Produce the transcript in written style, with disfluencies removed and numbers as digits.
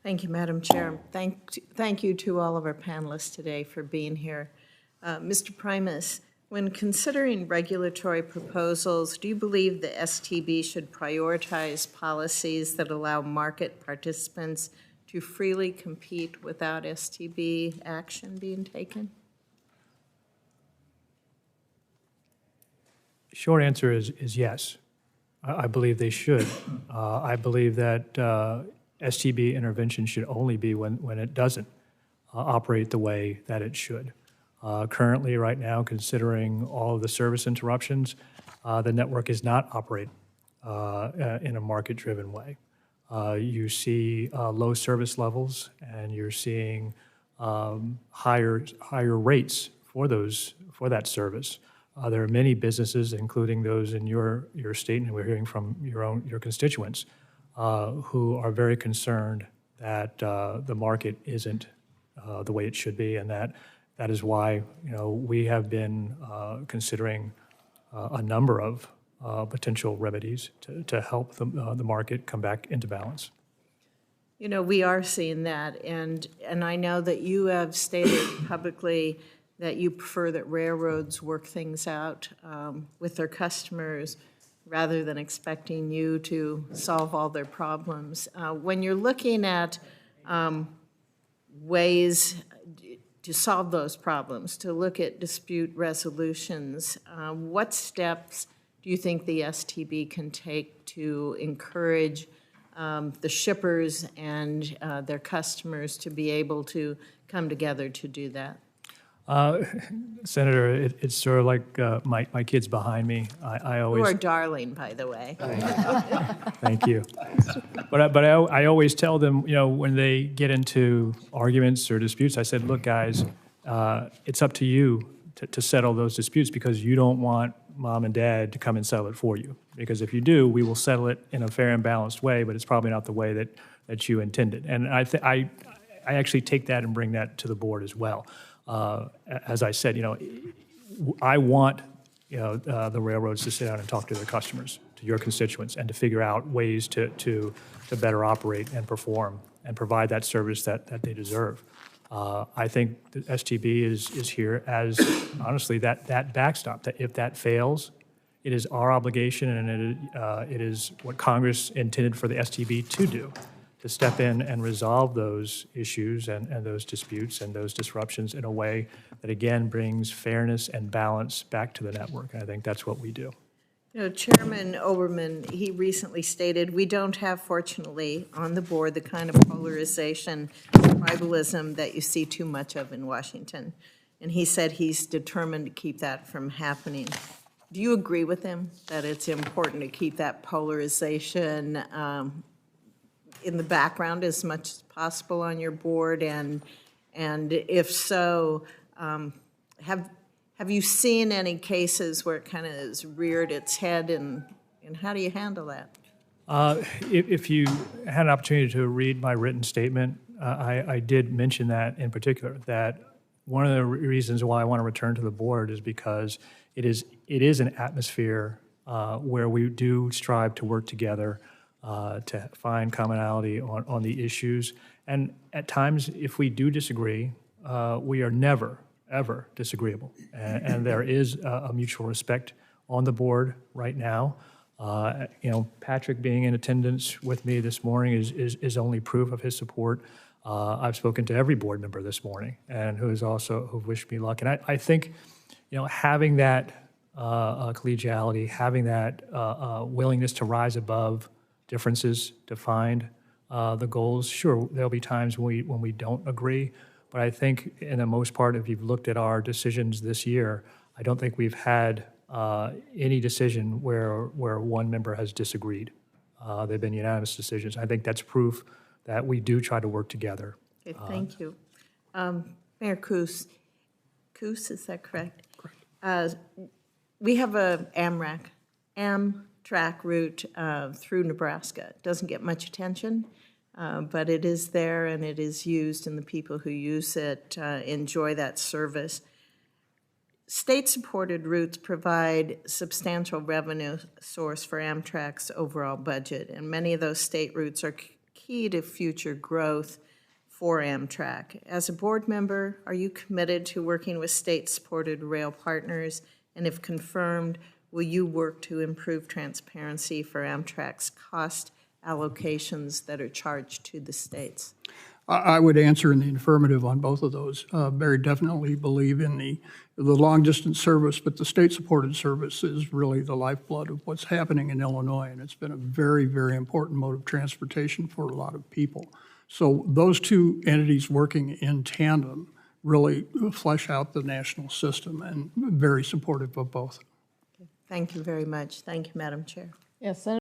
Thank you, Madam Chair. Thank you to all of our panelists today for being here. Mr. Primus, when considering regulatory proposals, do you believe the STB should prioritize policies that allow market participants to freely compete without STB action being taken? Short answer is yes. I believe they should. I believe that STB intervention should only be when it doesn't operate the way that it should. Currently, right now, considering all of the service interruptions, the network is not operating in a market-driven way. You see low service levels, and you're seeing higher rates for that service. There are many businesses, including those in your state, and we're hearing from your constituents, who are very concerned that the market isn't the way it should be, and that is why we have been considering a number of potential remedies to help the market come back into balance. We are seeing that, and I know that you have stated publicly that you prefer that railroads work things out with their customers rather than expecting you to solve all their problems. When you're looking at ways to solve those problems, to look at dispute resolutions, what steps do you think the STB can take to encourage the shippers and their customers to be able to come together to do that? Senator, it's sort of like my kids behind me. I always. You are darling, by the way. Thank you. But I always tell them, when they get into arguments or disputes, I said, look, guys, it's up to you to settle those disputes, because you don't want mom and dad to come and settle it for you. Because if you do, we will settle it in a fair and balanced way, but it's probably not the way that you intended. And I actually take that and bring that to the board as well. As I said, I want the railroads to sit down and talk to their customers, to your constituents, and to figure out ways to better operate and perform and provide that service that they deserve. I think the STB is here as, honestly, that backstop, that if that fails, it is our obligation, and it is what Congress intended for the STB to do, to step in and resolve those issues and those disputes and those disruptions in a way that, again, brings fairness and balance back to the network. And I think that's what we do. Chairman Oberman, he recently stated, we don't have, fortunately, on the board the kind of polarization, tribalism that you see too much of in Washington. And he said he's determined to keep that from happening. Do you agree with him that it's important to keep that polarization in the background as much as possible on your board? And if so, have you seen any cases where it kind of has reared its head, and how do you handle that? If you had an opportunity to read my written statement, I did mention that in particular, that one of the reasons why I want to return to the board is because it is an atmosphere where we do strive to work together to find commonality on the issues. And at times, if we do disagree, we are never, ever disagreeable. And there is a mutual respect on the board right now. Patrick being in attendance with me this morning is only proof of his support. I've spoken to every board member this morning, and who wished me luck. And I think, having that collegiality, having that willingness to rise above differences to find the goals. Sure, there'll be times when we don't agree, but I think in the most part, if you've looked at our decisions this year, I don't think we've had any decision where one member has disagreed. They've been unanimous decisions. I think that's proof that we do try to work together. Okay, thank you. Mayor Coos, is that correct? Correct. We have a Amtrak route through Nebraska. It doesn't get much attention, but it is there and it is used, and the people who use it enjoy that service. State-supported routes provide substantial revenue source for Amtrak's overall budget, and many of those state routes are key key to future growth for Amtrak. As a board member, are you committed to working with state-supported rail partners? And if confirmed, will you work to improve transparency for Amtrak's cost allocations that are charged to the states? I would answer in the affirmative on both of those. Very definitely believe in the long-distance service, but the state-supported service is really the lifeblood of what's happening in Illinois, and it's been a very, very important mode of transportation for a lot of people. So those two entities working in tandem really flesh out the national system, and very supportive of both. Thank you very much. Thank you, Madam Chair. Yes,